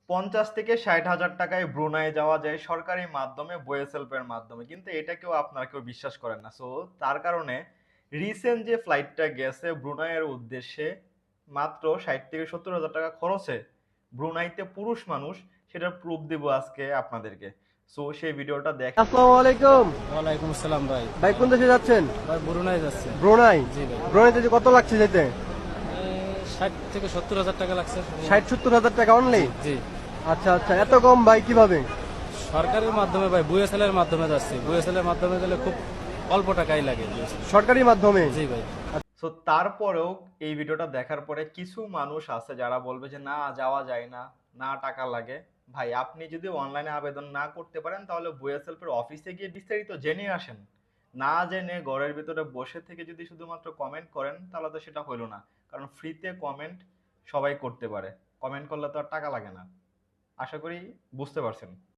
50 থেকে 60 হাজার টাকায় ব্রুনাই যাওয়া যায় সরকারি মাধ্যমে বুয়েসেলফের মাধ্যমে, কিন্তু এটা কেউ আপনারা কেউ বিশ্বাস করেন না। সো তার কারণে রিসেন্ট যে ফ্লাইটটা গেছে ব্রুনাইয়ের উদ্দেশ্যে, মাত্র 60 থেকে 70 হাজার টাকা খরচে ব্রুনাইতে পুরুষ মানুষ, সেটার প্রুফ দিব আজকে আপনাদেরকে। সো সেই ভিডিওটা দেখেন। আসসালামু আলাইকুম। ওয়ালাইকুম আসসালাম ভাই। ভাই কোন দেশে যাচ্ছেন? ভাই ব্রুনাই যাচ্ছে। ব্রুনাই। জি ভাই। ব্রুনাইতে যে কত লাগছে যেতে? 60 থেকে 70 হাজার টাকা লাগছে। 60-70 হাজার টাকা অনলি? জি। আচ্ছা আচ্ছা, এত কম ভাই কিভাবে? সরকারের মাধ্যমে ভাই, বুয়েসেল এর মাধ্যমে যাচ্ছি। বুয়েসেল এর মাধ্যমে গেলে খুব অল্প টাকাই লাগে। সরকারি মাধ্যমে? জি ভাই। সো তারপরেও এই ভিডিওটা দেখার পরে কিছু মানুষ আছে যারা বলবে যে না যাওয়া যায় না, না টাকা লাগে। ভাই আপনি যদি অনলাইনে আবেদন না করতে পারেন তাহলে বুয়েসেলফের অফিসে গিয়ে বিস্তারিত জেনে আসেন। না জেনে ঘরের ভিতরে বসে থেকে যদি শুধুমাত্র কমেন্ট করেন তাহলে তো সেটা হইলো না। কারণ ফ্রিতে কমেন্ট সবাই করতে পারে, কমেন্ট করলে তো আর টাকা লাগে না। আশা করি বুঝতে পারছেন।